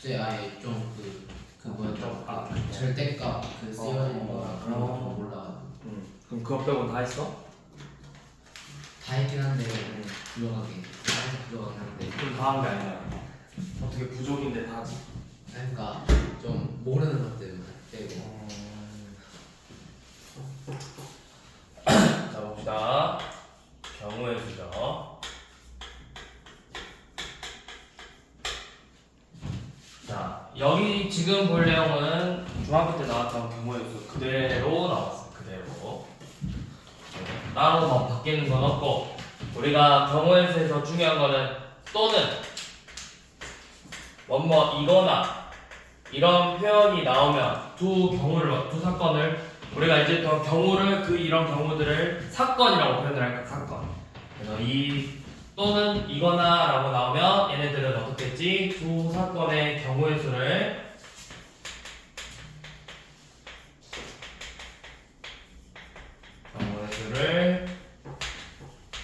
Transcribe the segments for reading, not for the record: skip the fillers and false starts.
제 아예 좀 그거죠. 절대값 그 쓰여진 거랑 그런 거 좀 몰라. 그럼 그거 빼고는 다 했어? 다 했긴 한데 부족하게 살짝 부족하긴 한데. 그럼 다 한 게 아니야. 어떻게 부족인데 다 하지? 그러니까 좀 모르는 것들 빼고. 자 봅시다. 경우의 수죠. 자 여기 지금 볼 내용은 중학교 때 나왔던 경우의 수 그대로 나왔어요. 그대로. 따로 뭐 바뀌는 건 없고 우리가 경우의 수에서 중요한 거는 또는 뭐뭐 이거나 이런 표현이 나오면 두 사건을 우리가 이제 더 경우를 이런 경우들을 사건이라고 표현을 할까 사건. 그래서 이 또는 이거나라고 나오면 얘네들은 어떻겠지? 두 사건의 경우의 수를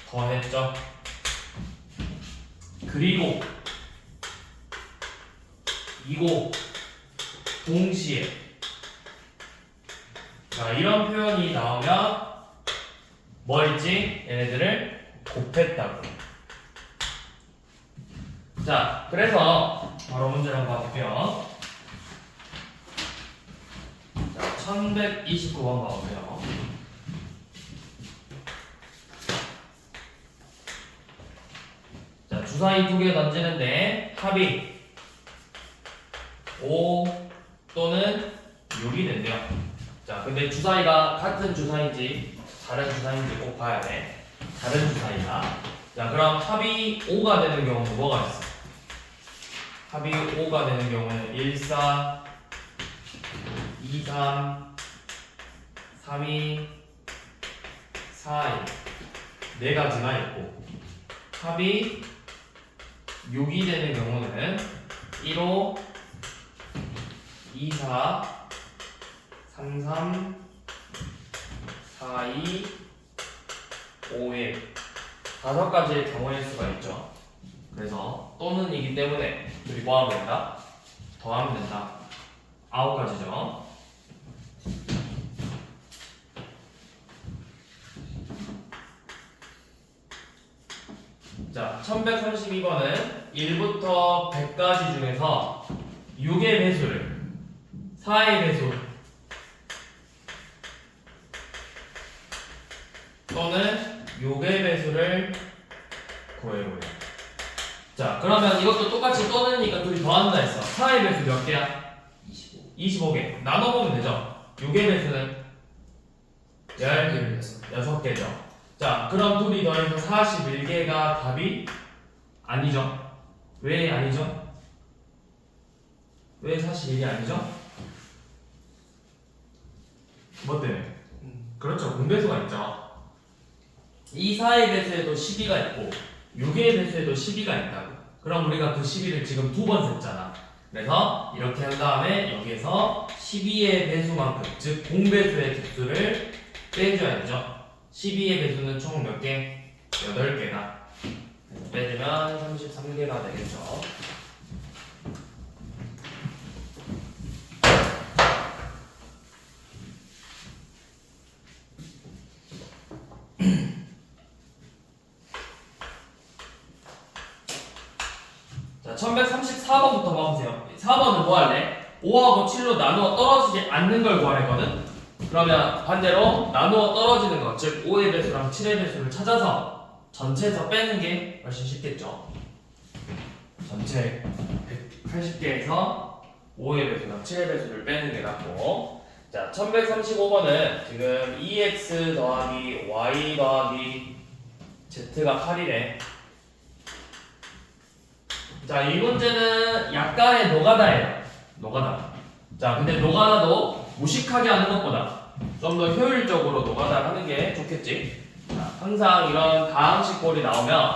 더했죠. 그리고 이고 동시에 자 이런 표현이 나오면 뭐 있지? 얘네들을 곱했다고. 자 그래서 바로 문제를 한번 봐볼게요. 자 1129번 봐보세요. 자 주사위 2개 던지는데 합이 5 또는 6이 된대요. 자 근데 주사위가 같은 주사위인지 다른 주사위인지 꼭 봐야 돼. 다른 주사위다. 자 그럼 합이 5가 되는 경우는 뭐가 있어? 합이 5가 되는 경우는 1, 4, 2, 3, 3, 2, 4, 1 네 가지가 있고 합이 6이 되는 경우는 1, 5, 2, 4, 3, 3, 4, 2, 5, 1 다섯 가지의 경우의 수가 있죠. 그래서 또는이기 때문에 우리 뭐하면 된다? 더하면 된다. 9가지죠. 자, 1132번은 1부터 100까지 중에서 6의 배수를 4의 배수 또는 6의 배수를 구해보려. 자 그러면 이것도 똑같이 또는이니까 둘이 더한다 했어. 4의 배수 몇 개야? 25개. 나눠보면 되죠. 6의 배수는 16개죠. 자 그럼 둘이 더해서 41개가 답이 아니죠. 왜 아니죠? 왜 41이 아니죠? 뭐 때문에? 그렇죠. 공배수가 있죠. 이 4의 배수에도 12가 있고 6의 배수에도 12가 있다고. 그럼 우리가 그 12를 지금 두 번 셌잖아. 그래서 이렇게 한 다음에 여기에서 12의 배수만큼 즉 공배수의 개수를 빼줘야 되죠. 12의 배수는 총 몇 개? 8개다. 그래서 빼주면 33개가 되겠죠. 자, 1134번부터 봐보세요. 4번은 뭐 할래? 5하고 7로 나누어 떨어지지 않는 걸 구하랬거든? 그러면 반대로 나누어 떨어지는 것, 즉 5의 배수랑 7의 배수를 찾아서 전체에서 빼는 게 훨씬 쉽겠죠. 전체 180개에서 5의 배수랑 7의 배수를 빼는 게 낫고. 자, 1135번은 지금 2x 더하기 y 더하기 z가 8이래. 자, 이 문제는 약간의 노가다예요. 노가다. 자, 근데 노가다도 무식하게 하는 것보다 좀 더 효율적으로 노가다를 하는 게 좋겠지. 자, 항상 이런 다항식꼴이 나오면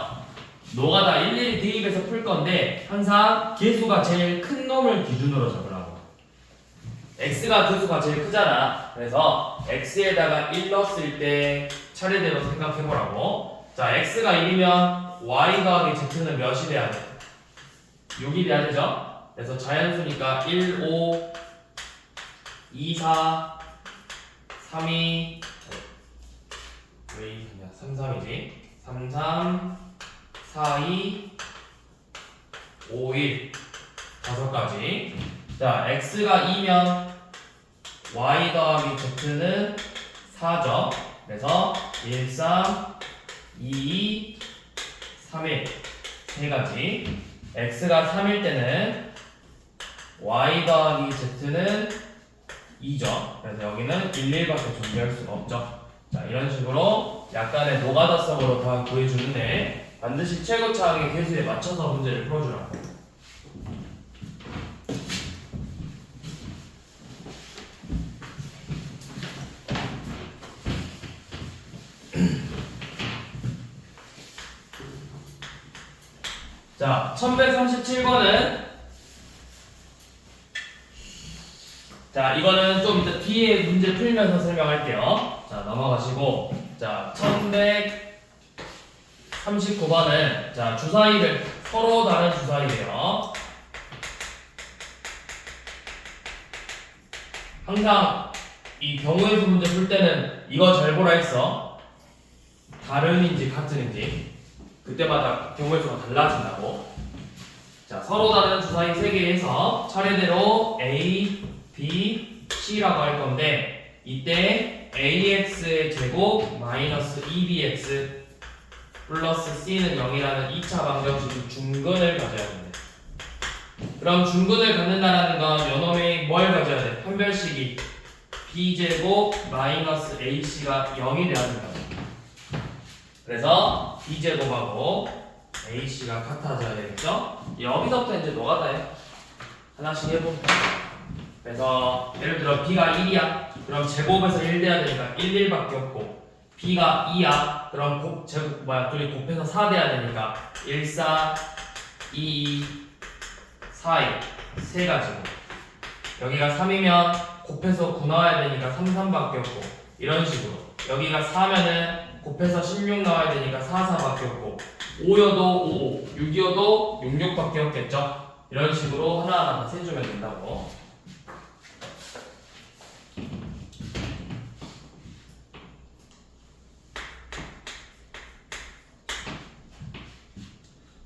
노가다 일일이 대입해서 풀 건데 항상 개수가 제일 큰 놈을 기준으로 적으라고. x가 개수가 제일 크잖아. 그래서 x에다가 1 넣었을 때 차례대로 생각해보라고. 자, x가 1이면 y 더하기 z는 몇이 돼야 돼? 6이 돼야 되죠? 그래서 자연수니까 1, 5, 2, 4, 3, 2 왜 2, 3이야? 3, 3이지 3, 3, 4, 2, 5, 1 다섯 가지. 자, x가 2면 y 더하기 z는 4죠. 그래서 1, 3, 2, 3, 1 세 가지. x가 3일 때는 y 더하기 z는 2죠. 그래서 여기는 1, 1밖에 존재할 수가 없죠. 자, 이런 식으로 약간의 노가다성으로 다 구해주는데 반드시 최고차항의 계수에 맞춰서 문제를 풀어주라고. 자, 1137번은 자, 이거는 좀 이따 뒤에 문제 풀면서 설명할게요. 자, 넘어가시고 자, 1139번은 자, 주사위를 서로 다른 주사위래요. 항상 이 경우의 수 문제 풀 때는 이거 잘 보라 했어. 다른인지 같은인지 그때마다 경우의 수가 달라진다고. 자, 서로 다른 주사위 3개에서 차례대로 A, B, C라고 할 건데 이때 AX의 제곱 마이너스 2BX 플러스 C는 0이라는 2차 방정식 중근을 가져야 됩니다. 그럼 중근을 갖는다라는 건 요놈이 뭘 가져야 돼? 판별식이 B제곱 마이너스 AC가 0이 돼야 된다. 그래서 B제곱하고 AC가 같아져야 되겠죠? 여기서부터 이제 노가다해. 하나씩 해볼까? 그래서 예를 들어 B가 1이야. 그럼 제곱에서 1 돼야 되니까 1, 1밖에 없고 B가 2야. 그럼 제곱 둘이 곱해서 4 돼야 되니까 1, 4, 2, 4, 2 세 가지고 여기가 3이면 곱해서 9 나와야 되니까 3, 3밖에 없고 이런 식으로 여기가 4면은 곱해서 16 나와야 되니까 4, 4밖에 없고 5여도 5, 6이어도 6, 6밖에 없겠죠? 이런 식으로 하나하나 다 세주면 된다고.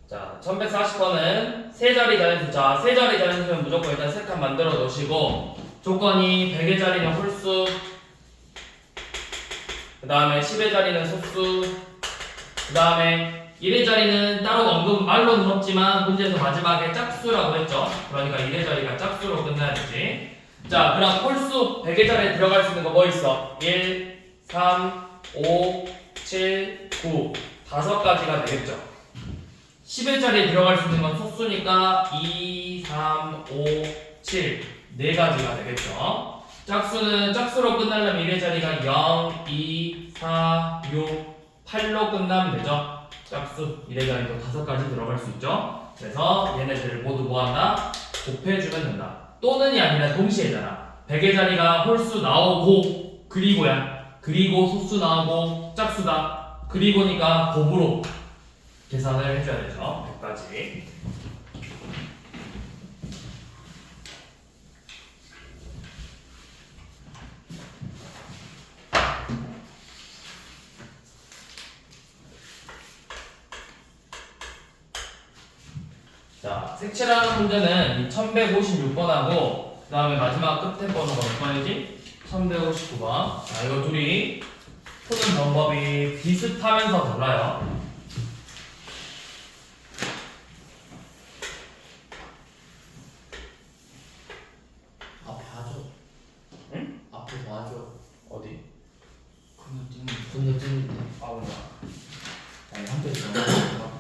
자, 1140번은 세 자리 자연수. 세 자리 자연수면 무조건 일단 세 칸 만들어 놓으시고 조건이 100의 자리는 홀수, 그 다음에 10의 자리는 속수, 그 다음에 1의 자리는 따로 언급 말로는 없지만 문제에서 마지막에 짝수라고 했죠. 그러니까 1의 자리가 짝수로 끝나야 되지. 자, 그럼 홀수 100의 자리에 들어갈 수 있는 거 뭐 있어? 1, 3, 5, 7, 9 다섯 가지가 되겠죠. 10의 자리에 들어갈 수 있는 건 속수니까 2, 3, 5, 7 네 가지가 되겠죠. 짝수는 짝수로 끝나려면 1의 자리가 0, 2, 4, 6, 8로 끝나면 되죠. 짝수 1의 자리도 다섯 가지 들어갈 수 있죠. 그래서 얘네들을 모두 뭐한다? 곱해주면 된다. 또는이 아니라 동시에잖아. 100의 자리가 홀수 나오고 그리고야. 그리고 속수 나오고 짝수다. 그리고니까 곱으로 계산을 해줘야 되죠. 100까지. 자, 색칠하는 문제는 이 1156번하고 그 다음에 마지막 끝에 번호가 몇 번이지? 1159번. 자, 이거 둘이 푸는 방법이 비슷하면서 달라요. 앞에 하죠. 응? 앞에 더 하죠. 어디? 건너뛰는데. 아, 몰라. 아니 한 페이지 넘어가.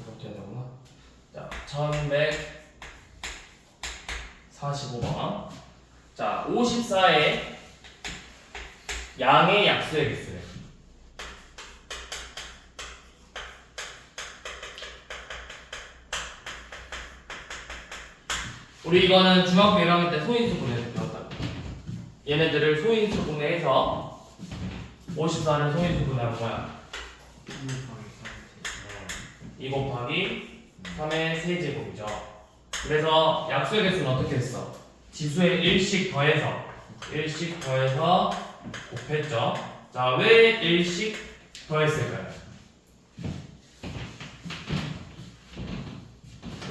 이렇게 해야 되구나. 자, 1145번. 자, 54의 양의 약수의 개수래. 우리 이거는 중학교 1학년 때 소인수 분해서 배웠다. 얘네들을 소인수 분해해서 54를 소인수 분해하면 뭐야? 2 곱하기 3의 세제곱이죠. 그래서 약수의 개수는 어떻게 했어? 지수에 1씩 더해서 곱했죠. 자, 왜 1씩 더했을까요?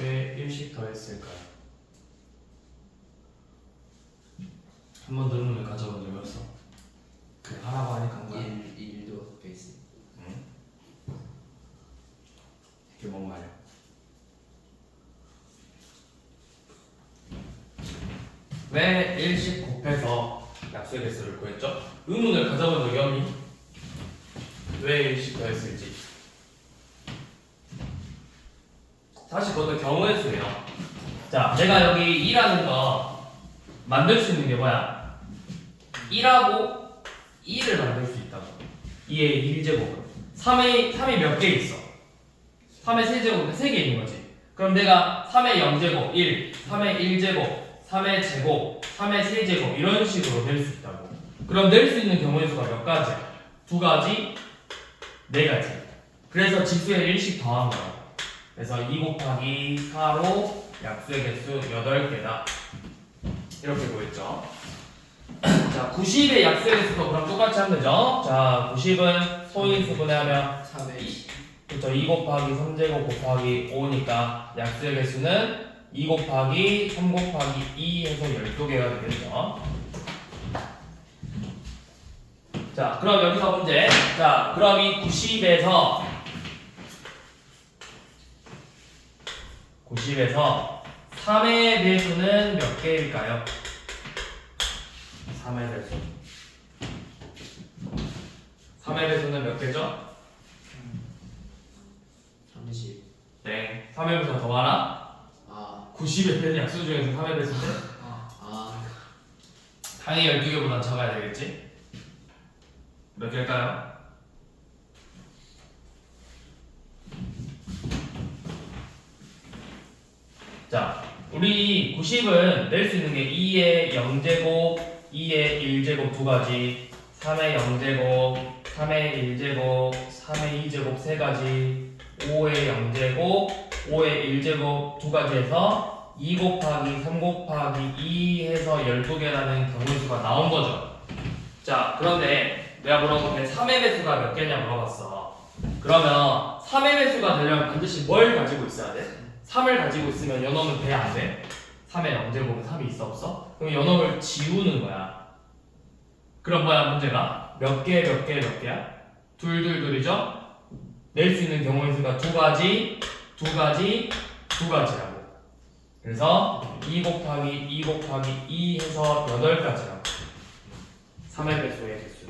왜 1씩 더했을까요? 한 번 더 의문을 가져본 적이 없어. 그 하라고 하니까 한 거야. 1도 섞여 있어. 응? 이게 뭔 말이야? 왜 1씩 곱해서 약수의 개수를 구했죠? 의문을 가져본 적이 없니? 왜 1씩 더했을지. 사실 그것도 경우의 수예요. 자, 내가 여기 2라는 거 만들 수 있는 게 뭐야? 1하고 2를 만들 수 있다고. 2의 1제곱은 3이 몇 개 있어? 3의 세제곱은 3개 있는 거지. 그럼 내가 3의 0제곱 1, 3의 1제곱, 3의 제곱, 3의 세제곱 이런 식으로 낼 수 있다고. 그럼 낼 수 있는 경우의 수가 몇 가지야? 2가지, 4가지. 그래서 지수에 1씩 더한 거야. 그래서 2 곱하기 4로 약수의 개수 8개다. 이렇게 보였죠. 자, 90의 약수의 개수도 그럼 똑같이 하면 되죠. 자, 90은 소인수 분해하면 3의 그렇죠. 2 곱하기 3제곱 곱하기 5니까 약수의 개수는 2 곱하기 3 곱하기 2 해서 12개가 되겠죠. 자, 그럼 여기서 문제. 자, 그럼 이 90에서 3의 배수는 몇 개일까요? 3의 배수. 3의 배수는 몇 개죠? 30. 네. 3의 배수가 더 많아? 아. 90의 배는 약수 중에서 3의 배수인데? 아. 당연히 12개보다 작아야 되겠지? 몇 개일까요? 자, 우리 90은 낼 수 있는 게 2의 0제곱, 2의 1제곱 두 가지, 3의 0제곱, 3의 1제곱, 3의 2제곱 세 가지, 5의 0제곱, 5의 1제곱 두 가지 해서 2 곱하기 3 곱하기 2 해서 12개라는 경우의 수가 나온 거죠. 자, 그런데 내가 물어본 게 3의 배수가 몇 개냐 물어봤어. 그러면 3의 배수가 되려면 반드시 뭘 가지고 있어야 돼? 3을 가지고 있으면 연놈은 돼? 안 돼? 3의 0제곱은 3이 있어 없어? 그럼 연놈을 지우는 거야. 그럼 뭐야 문제가? 몇 개, 몇 개, 몇 개야? 둘이죠? 낼 수 있는 경우의 수가 두 가지, 두 가지, 두 가지라고. 그래서 2 곱하기 2 곱하기 2 해서 8가지라고. 3의 배수의 개수.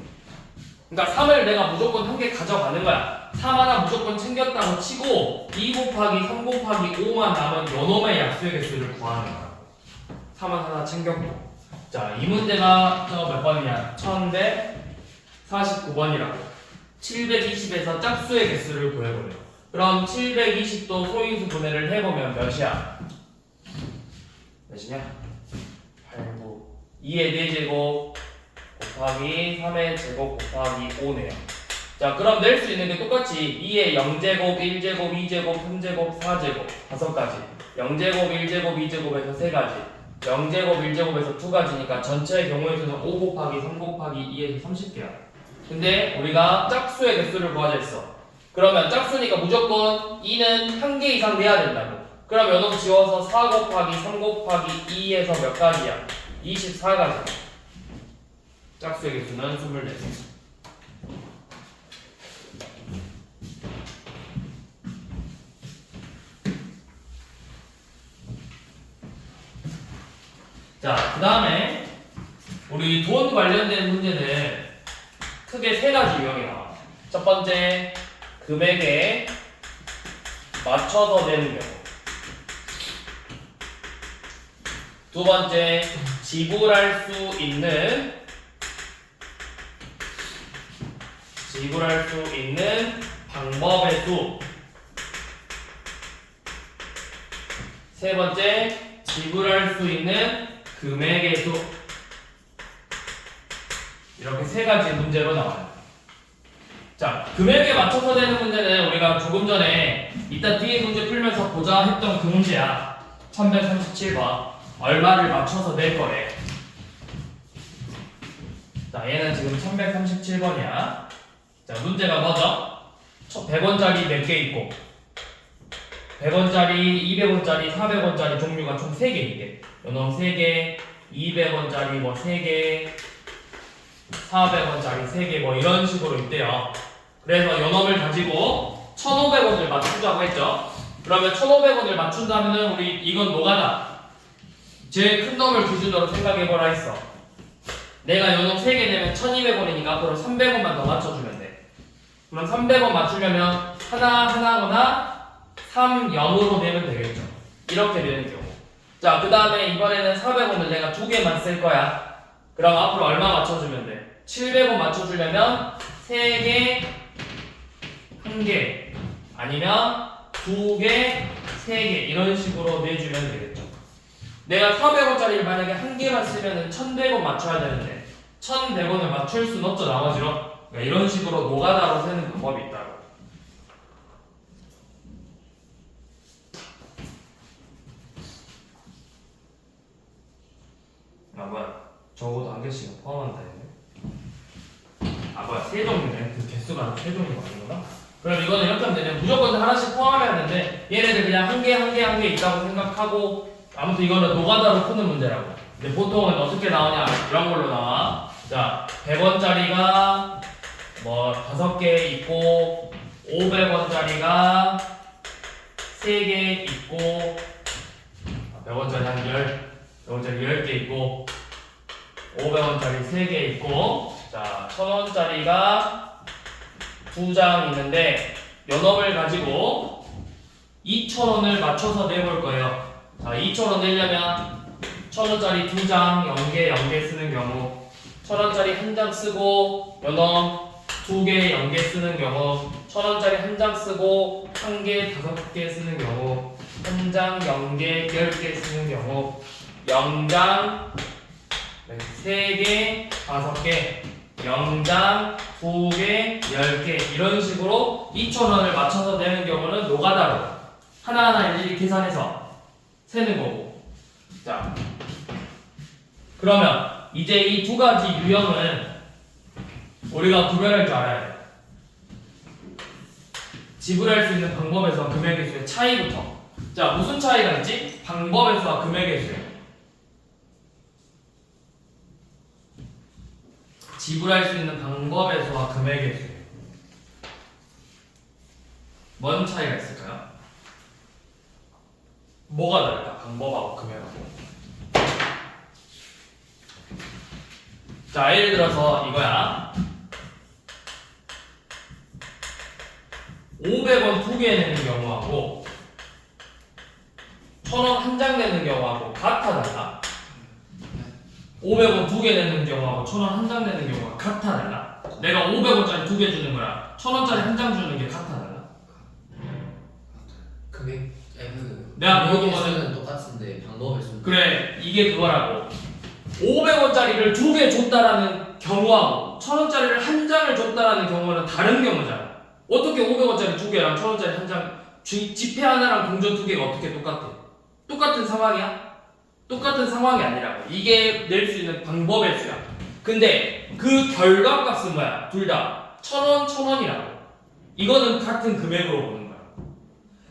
그러니까 3을 내가 무조건 한 개 가져가는 거야. 3 하나 무조건 챙겼다고 치고 2 곱하기 3 곱하기 5만 남은 요놈의 약수의 개수를 구하는 거야. 3은 하나 챙겼고. 자, 이 문제가 저 몇 번이냐? 1149번이라고. 720에서 짝수의 개수를 구해보래요. 그럼 720도 소인수 분해를 해보면 몇이야? 몇이냐? 8, 9. 2의 4제곱 곱하기 3의 제곱 곱하기 5네요. 자, 그럼 낼 수 있는 게 똑같이 2의 0제곱, 1제곱, 2제곱, 3제곱, 4제곱 5가지 0제곱, 1제곱, 2제곱에서 3가지 0제곱, 1제곱에서 2가지니까 전체의 경우의 수는 5 곱하기 3 곱하기 2에서 30개야. 근데 우리가 짝수의 개수를 구하자 했어. 그러면 짝수니까 무조건 2는 한 개 이상 내야 된다고. 그럼 요놈 지워서 4 곱하기 3 곱하기 2에서 몇 가지야? 24가지. 짝수의 개수는 24개. 자, 그 다음에 우리 돈 관련된 문제는 크게 3가지 유형이 나와. 첫 번째, 금액에 맞춰서 내는 경우. 두 번째, 지불할 수 있는 방법의 수. 세 번째, 지불할 수 있는 금액의 수. 이렇게 세 가지 문제로 나와요. 자, 금액에 맞춰서 되는 문제는 우리가 조금 전에 이따 뒤에 문제 풀면서 보자 했던 그 문제야. 1137번. 얼마를 맞춰서 낼 거래. 자, 얘는 지금 1137번이야. 자, 문제가 뭐죠? 100원짜리 몇 개 있고 100원짜리, 200원짜리, 400원짜리 종류가 총 3개 있대. 요놈 3개, 200원짜리 뭐 3개, 400원짜리 3개 뭐 이런 식으로 있대요. 그래서 요놈을 가지고 1,500원을 맞추자고 했죠. 그러면 1,500원을 맞춘다면은 우리 이건 노가다. 제일 큰 놈을 기준으로 생각해보라 했어. 내가 요놈 3개 내면 1,200원이니까 앞으로 300원만 더 맞춰주면 돼. 그럼 300원 맞추려면 하나거나 3, 0으로 내면 되겠죠. 이렇게 되는 경우. 자, 그 다음에 이번에는 400원을 내가 2개만 쓸 거야. 그럼 앞으로 얼마 맞춰주면 돼? 700원 맞춰주려면 3개, 1개, 아니면 2개, 3개 이런 식으로 내주면 되겠죠. 내가 400원짜리를 만약에 1개만 쓰면은 1,100원 맞춰야 되는데 1,100원을 맞출 수는 없죠, 나머지로. 그러니까 이런 식으로 노가다로 세는 방법이 있다고. 아 뭐야, 적어도 한 개씩은 포함한다 했네. 아 뭐야, 세 종류네. 그 개수가 세 종류가 아니구나. 그럼 이거는 이렇게 하면 되네. 무조건 하나씩 포함해야 되는데 얘네들 그냥 한 개 있다고 생각하고, 아무튼 이거는 노가다로 푸는 문제라고. 근데 보통은 어떻게 나오냐, 이런 걸로 나와. 자, 100원짜리가 뭐 5개 있고 500원짜리가 3개 있고 100원짜리 한 100원짜리 10개 있고 500원짜리 3개 있고, 자, 1000원짜리가 2장 있는데 요놈을 가지고 2,000원을 맞춰서 내볼 거예요. 자, 2,000원 내려면 1,000원짜리 2장 0개 쓰는 경우, 1,000원짜리 1장 쓰고 요놈 2개 0개 쓰는 경우, 1,000원짜리 1장 쓰고 1개 5개 쓰는 경우, 1장 0개 10개 쓰는 경우, 0장 3개 5개, 0장 2개 10개 이런 식으로 2,000원을 맞춰서 내는 경우는 노가다로 하나하나 일일이 계산해서 세는 거고. 자, 그러면 이제 이 두 가지 유형은 우리가 구별할 줄 알아야 돼. 지불할 수 있는 방법에서 금액의 수의 차이부터. 자, 무슨 차이가 있지? 방법의 수와 금액의 수. 지불할 수 있는 방법의 수와 금액의 수. 뭔 차이가 있을까요? 뭐가 다를까? 방법하고 금액하고. 자, 예를 들어서 이거야. 500원 2개 내는 경우하고 1,000원 한 장 내는 경우하고 같아 달라? 500원 2개 내는 경우하고 1,000원 한 장 내는 경우가 같아 달라? 내가 500원짜리 2개 주는 거야, 1,000원짜리 한 장 주는 게 같아 달라? 내가 금액의 수는 똑같은데 방법의 수는 그래, 이게 그거라고. 500원짜리를 2개 줬다라는 경우하고 1,000원짜리를 한 장을 줬다라는 경우는 다른 경우잖아. 어떻게 500원짜리 2개랑 1,000원짜리 한 장, 지폐 하나랑 동전 2개가 어떻게 똑같아? 똑같은 상황이야? 똑같은 상황이 아니라고. 이게 낼 수 있는 방법의 수야. 근데 그 결과값은 뭐야? 둘 다 1,000원, 1,000원이라고. 이거는 같은 금액으로 보는 거야.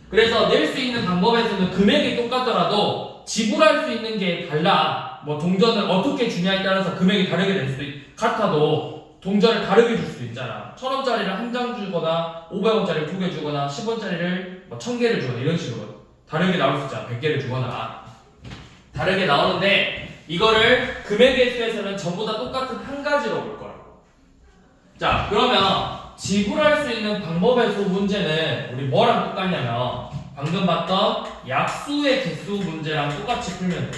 그래서 낼 수 있는 방법의 수는 금액이 똑같더라도 지불할 수 있는 게 달라. 뭐 동전을 어떻게 주냐에 따라서 금액이 다르게 될 수도 같아도 동전을 다르게 줄 수도 있잖아. 1,000원짜리를 한 장 주거나 500원짜리 2개 주거나 10원짜리를 뭐 1,000개를 주거나 이런 식으로 다르게 나올 수 있잖아. 100개를 주거나 다르게 나오는데, 이거를 금액의 수에서는 전부 다 똑같은 한 가지로 볼 거라고. 자, 그러면 지불할 수 있는 방법의 수 문제는 우리 뭐랑 똑같냐면 방금 봤던 약수의 개수 문제랑 똑같이 풀면 돼.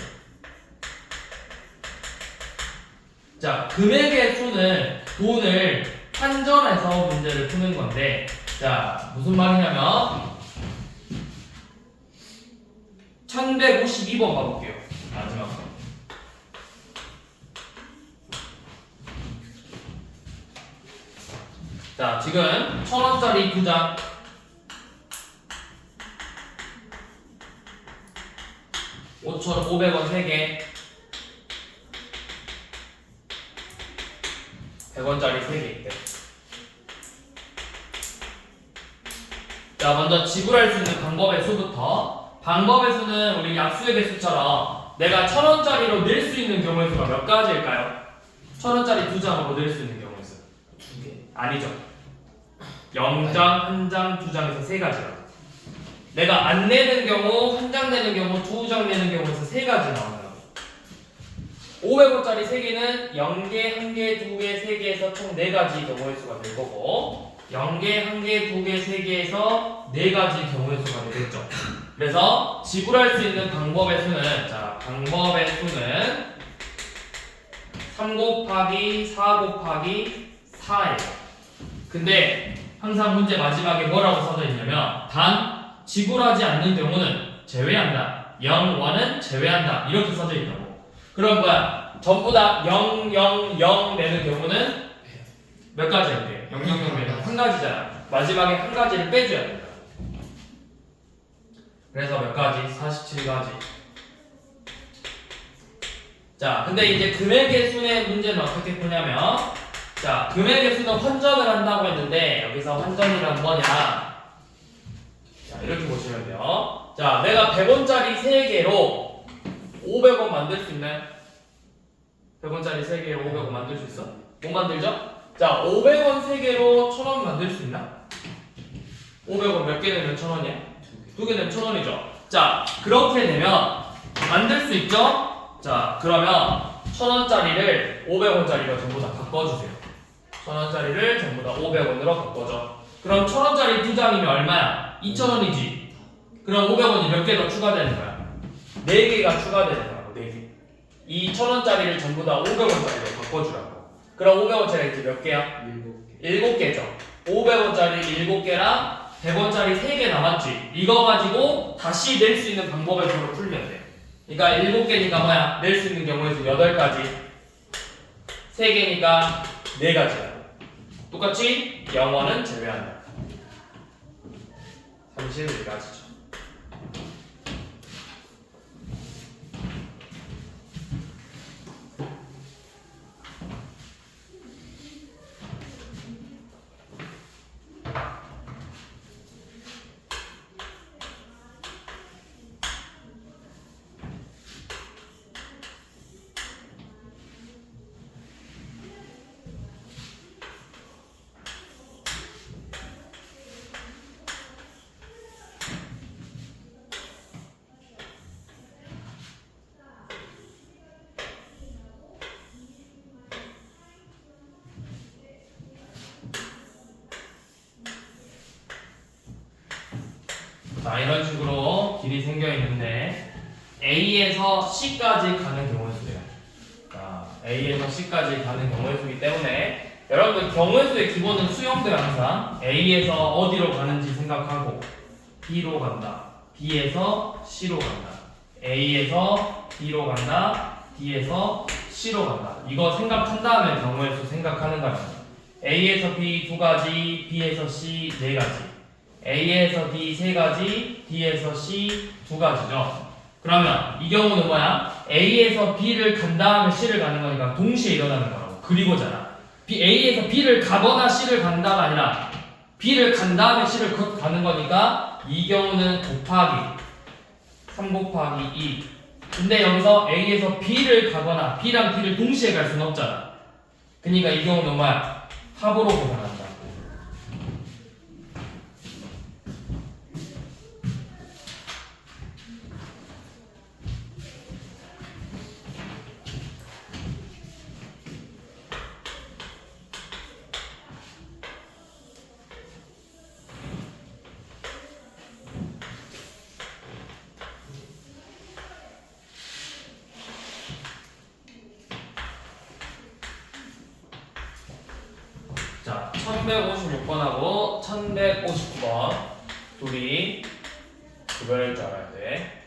자, 금액의 수는 돈을 환전해서 문제를 푸는 건데, 자, 무슨 말이냐면 1152번 가볼게요. 마지막 거. 자, 지금 1,000원짜리 2장, 5,500원 3개, 100원짜리 3개 있대. 자, 먼저 지불할 수 있는 방법의 수부터. 방법의 수는 우리 약수의 개수처럼 내가 1,000원짜리로 낼 수 있는 경우의 수가 몇 가지일까요? 1,000원짜리 2장으로 낼 수 있는 경우의 수. 2개. 아니죠. 0장, 1장, 2장에서 3가지라고. 내가 안 내는 경우, 1장 내는 경우, 2장 내는 경우에서 3가지 나온다고. 500원짜리 3개는 0개, 1개, 2개, 3개에서 총 4가지 경우의 수가 될 거고 0개, 1개, 2개, 3개에서 4가지 경우의 수가 되겠죠. 그래서 지불할 수 있는 방법의 수는 자, 방법의 수는 3 곱하기 4 곱하기 4예요. 근데 항상 문제 마지막에 뭐라고 써져 있냐면 단 지불하지 않는 경우는 제외한다. 0, 1은 제외한다. 이렇게 써져 있다고. 그럼 뭐야? 전부 다 0, 0, 0 내는 경우는 몇 가지야? 0, 0, 0 내는 한 가지잖아. 마지막에 한 가지를 빼줘야 된다. 그래서 몇 가지? 47가지. 자, 근데 이제 금액의 수의 문제는 어떻게 푸냐면 자, 금액의 수는 환전을 한다고 했는데 여기서 환전이란 뭐냐? 자, 이렇게 보시면 돼요. 자, 내가 100원짜리 3개로 500원 만들 수 있나요? 100원짜리 3개로 500원 만들 수 있어? 못 만들죠? 자, 500원 3개로 1000원 만들 수 있나? 500원 몇 개 내면 1000원이야? 2개 내면 1000원이죠. 자, 그렇게 되면 만들 수 있죠? 자, 그러면 1000원짜리를 500원짜리로 전부 다 바꿔주세요. 1000원짜리를 전부 다 500원으로 바꿔줘. 그럼 1000원짜리 2장이면 얼마야? 2000원이지. 그럼 500원이 몇 개 더 추가되는 거야? 4개가 추가되는 거라고. 4개. 이 1000원짜리를 전부 다 500원짜리로 바꿔주라고. 그럼 500원짜리 이제 몇 개야? 7개죠. 500원짜리 7개랑 100원짜리 3개 남았지. 이거 가지고 다시 낼 수 있는 방법의 수로 풀면 돼. 그러니까 7개니까 뭐야? 낼 수 있는 경우에서 8가지. 3개니까 4가지야. 똑같이 0원은 제외한다. 34가지죠. 자, 이런 식으로 길이 생겨 있는데 A에서 C까지 가는 경우의 수예요. 자, A에서 C까지 가는 경우의 수이기 때문에 여러분들 경우의 수의 기본은 수형들 항상 A에서 어디로 가는지 생각하고 B로 간다. B에서 C로 간다. A에서 B로 간다. D에서 C로 간다. 이거 생각한 다음에 경우의 수 생각하는 거야. A에서 B 2가지, B에서 C 4가지. A에서 D 3가지, D에서 C 2가지죠. 그러면 이 경우는 뭐야? A에서 B를 간 다음에 C를 가는 거니까 동시에 일어나는 거라고. 그리고잖아. A에서 B를 가거나 C를 간다가 아니라 B를 간 다음에 C를 가는 거니까 이 경우는 곱하기 3 곱하기 2. 근데 여기서 A에서 B를 가거나 B랑 D를 동시에 갈 수는 없잖아. 그러니까 이 경우는 뭐야? 합으로 계산한다. 자, 1156번하고 1159번 둘이 구별할 줄 알아야 돼.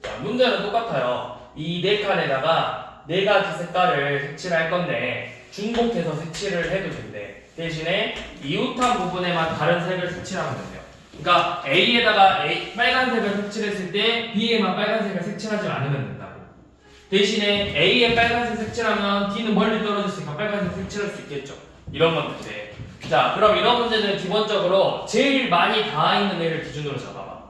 자, 문제는 똑같아요. 이 네 칸에다가 네 가지 색깔을 색칠할 건데 중복해서 색칠을 해도 된대. 대신에 이웃한 부분에만 다른 색을 색칠하면 된대요. 그러니까 A에다가 빨간색을 색칠했을 때 B에만 빨간색을 색칠하지 않으면 된다고. 대신에 A에 빨간색 색칠하면 D는 멀리 떨어졌으니까 빨간색 색칠할 수 있겠죠. 이런 건데. 자, 그럼 이런 문제는 기본적으로 제일 많이 닿아 있는 애를 기준으로 잡아봐.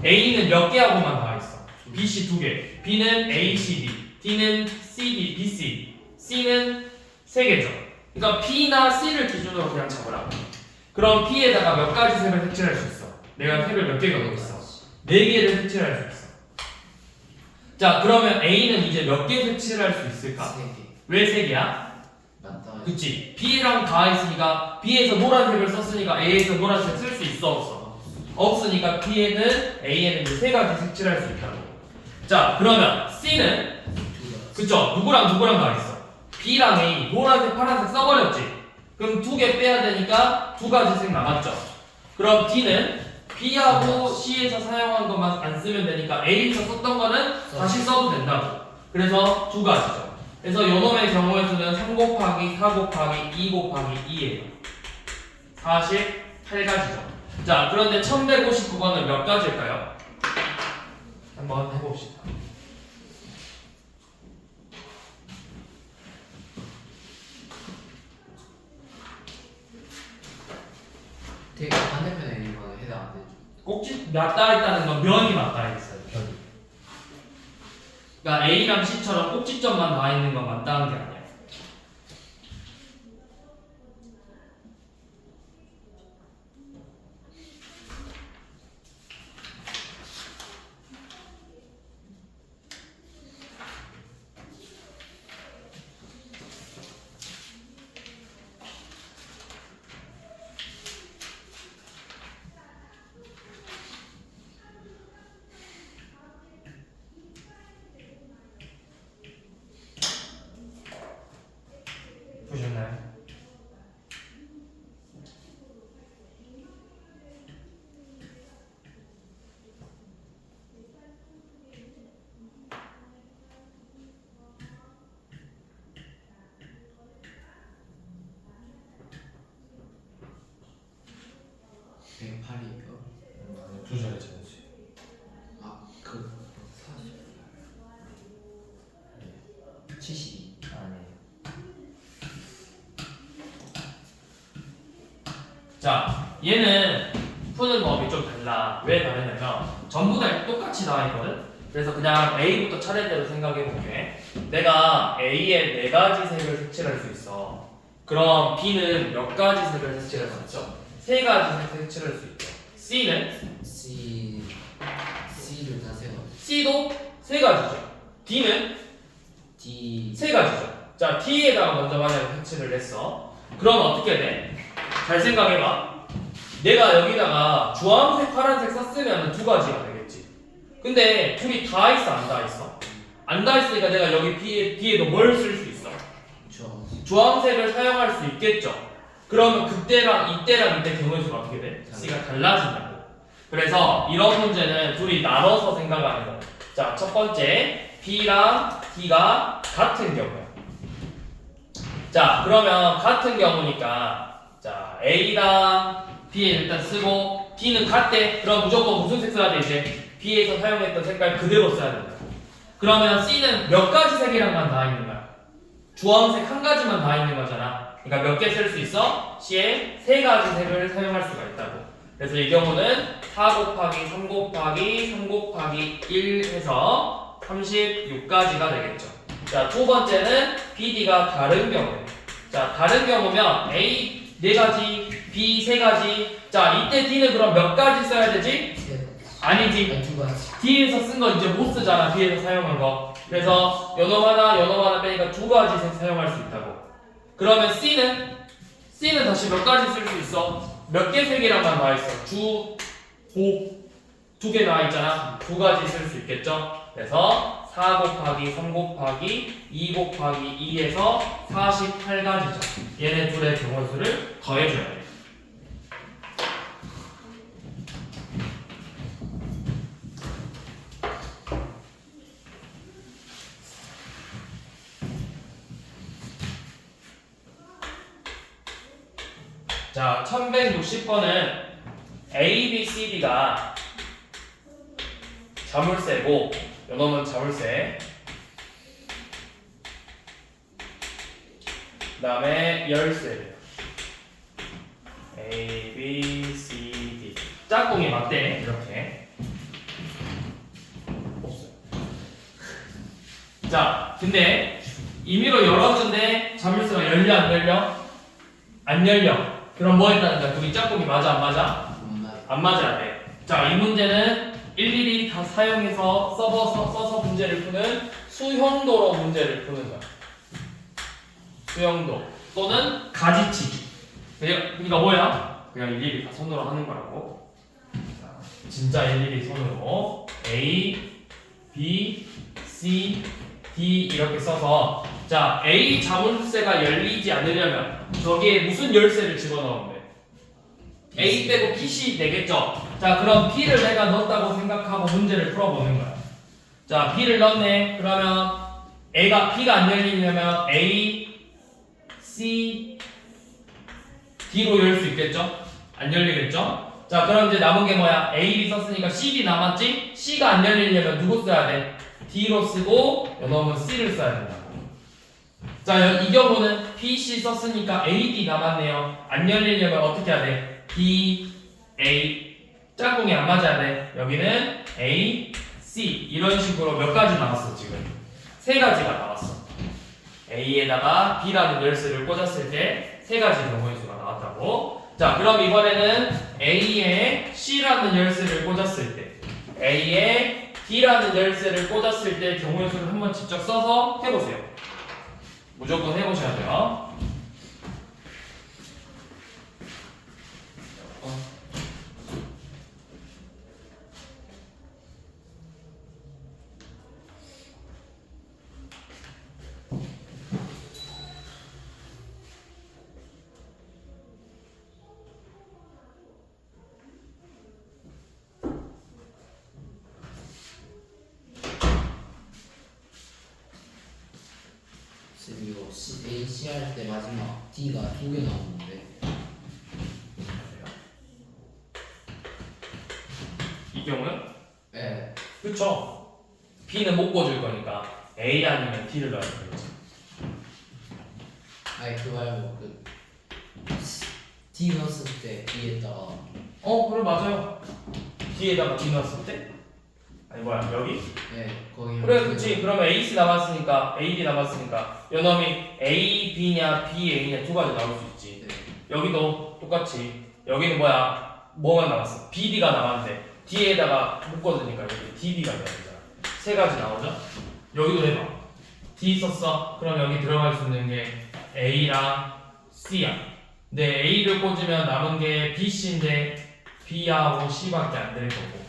A는 몇 개하고만 닿아 있어? B, C 2개. B는 A, C, D. D는 C, D, B, C. C는 3개죠. 그러니까 P나 C를 기준으로 그냥 잡으라고. 그럼 P에다가 몇 가지 색을 색칠할 수 있어? 내가 색을 몇 개 갖고 있어? 4개를 색칠할 수 있어. 자, 그러면 A는 이제 몇 개 색칠할 수 있을까? 3개. 왜 3개야? 맞다. 그치? B랑 다 있으니까 B에서 노란색을 썼으니까 A에서 노란색 쓸 수 있어 없어? 없으니까 A에는 이제 3가지 색칠할 수 있다고. 자, 그러면 C는 그쵸? 누구랑 다 있어? B랑 A 노란색 파란색 써버렸지? 그럼 2개 빼야 되니까 2가지 색 남았죠? 그럼 D는 B하고 C에서 사용한 것만 안 쓰면 되니까 A에서 썼던 거는 다시 써도 된다고. 그래서 2가지죠. 그래서 요놈의 경우의 수는 3 곱하기 4 곱하기 2 곱하기 2예요. 48가지죠. 자, 그런데 1159번은 몇 가지일까요? 한번 해봅시다. 되게 반대편에 있는 거는 해당 안 되죠. 꼭지 맞닿아 있다는 건 면이 맞닿아 있어요. 면이. 그러니까 A랑 C처럼 꼭지점만 닿아 있는 건 맞닿은 게 아니야. 보셨나요? 네, 108이요. 두 자리 찾으세요. 아, 40. 72. 아니에요. 자, 얘는 푸는 법이 좀 달라. 왜 다르냐면 전부 다 똑같이 나와 있거든. 그래서 그냥 A부터 차례대로 생각해 볼게. 내가 A에 4가지 색을 색칠할 수 있어. 그럼 B는 몇 가지 색을 색칠할 수 있죠? 3가지 색 색칠할 수 있죠. C는 C를 다 세워. C도 3가지죠. D는 D. 3가지죠. 자, D에다가 먼저 만약에 색칠을 했어. 그럼 어떻게 돼? 잘 생각해봐. 내가 여기다가 주황색, 파란색 썼으면 2가지가 되겠지. 근데 둘이 다 있어, 안 다 있어? 안 다 있으니까 내가 여기 B에도 뭘 쓸 수 있어? 그쵸. 주황색을 사용할 수 있겠죠. 그러면 그때랑 이때 경우의 수가 어떻게 돼? C가 달라진다고. 그래서 이런 문제는 둘이 나눠서 생각하는 거야. 자, 첫 번째 B랑 D가 같은 경우야. 자, 그러면 같은 경우니까 자, A랑 B에 일단 쓰고 D는 같대. 그럼 무조건 무슨 색 써야 돼 이제? B에서 사용했던 색깔 그대로 써야 된다. 그러면 C는 몇 가지 색이랑만 다 있는 거야? 주황색 한 가지만 다 있는 거잖아. 그러니까 몇 개 쓸 수 있어? C에 3가지 색을 사용할 수가 있다고. 그래서 이 경우는 4 곱하기 3 곱하기 3 곱하기 1 해서 36가지가 되겠죠. 자, 두 번째는 BD가 다른 경우예요. 자, 다른 경우면 A 4가지, B 3가지. 자, 이때 D는 그럼 몇 가지 써야 되지? 아니지. 아니, 2가지. D에서 쓴 거 이제 못 쓰잖아. B에서 사용한 거. 그래서 요놈 하나 빼니까 2가지 색 사용할 수 있다고. 그러면 C는 다시 몇 가지 쓸 수 있어? 몇 개 색이랑만 나와 있어? 주, 곱 2개 나와 있잖아. 2가지 쓸 수 있겠죠? 그래서 4 곱하기 3 곱하기 2 곱하기 2에서 48가지죠. 얘네 둘의 경우 수를 더해줘야 돼. 자, 1160번은 A, B, C, D가 자물쇠고 요놈은 자물쇠 그 다음에 열쇠 A, B, C, D 짝꿍이 맞대 이렇게 없어요. 자, 근데 임의로 열었는데 자물쇠가 열려 안 열려? 안 열려. 그럼 뭐 했다는 거야? 둘이 짝꿍이 맞아 안 맞아? 안 맞아야 돼. 자, 이 문제는 일일이 다 사용해서 써서 문제를 푸는 수형도로 문제를 푸는 거야. 수형도 또는 가지치기. 그러니까 뭐야? 그냥 일일이 다 손으로 하는 거라고. 자, 진짜 일일이 손으로 A, B, C, D 이렇게 써서 자 A 자물쇠가 열리지 않으려면 저기에 무슨 열쇠를 집어넣으면 돼? A 빼고 B, C 되겠죠? 자 그럼 B를 내가 넣었다고 생각하고 문제를 풀어보는 거야. 자 B를 넣네. 그러면 B가 안 열리려면 A, C, D로 열 수 있겠죠? 안 열리겠죠? 자 그럼 이제 남은 게 뭐야? A, B 썼으니까 C, D 남았지? C가 안 열리려면 누구 써야 돼? D로 쓰고 요놈은 C를 써야 된다고. 자 이 경우는 B, C 썼으니까 A, D 남았네요. 안 열리려면 어떻게 해야 돼? D, A 짝꿍이 안 맞아야 돼. 여기는 A, C 이런 식으로 몇 가지 나왔어 지금? 세 가지가 나왔어. A에다가 B라는 열쇠를 꽂았을 때 세 가지 경우의 수가 나왔다고. 자 그럼 이번에는 A에 C라는 열쇠를 꽂았을 때 A에 D라는 열쇠를 꽂았을 때 경우의 수를 한번 직접 써서 해보세요. 무조건 해보셔야 돼요. 이거 A, C 할 때 마지막 D가 2개 나오는데 이 경우는? 네. 그쵸? B는 못 꽂을 거니까 A 아니면 D를 넣어야 되겠지. 아니 그 말고 그 D 넣었을 때 D에다가 그래 맞아요. D에다가 D 넣었을 때? 아니 뭐야 여기? 네 거기 그래 그치. 그러면 AC 남았으니까 AD 남았으니까 요놈이 A, B냐 B, A냐 두 가지 나올 수 있지. 네. 여기도 똑같이 여기는 뭐가 남았어? BD가 남았는데 D에다가 묶어주니까 여기 DB가 돼야 되잖아. 세 가지 나오죠? 여기도 해봐. D 썼어. 그럼 여기 들어갈 수 있는 게 A랑 C야. 근데 A를 꽂으면 남은 게 B, C인데 B하고 C밖에 안 될 거고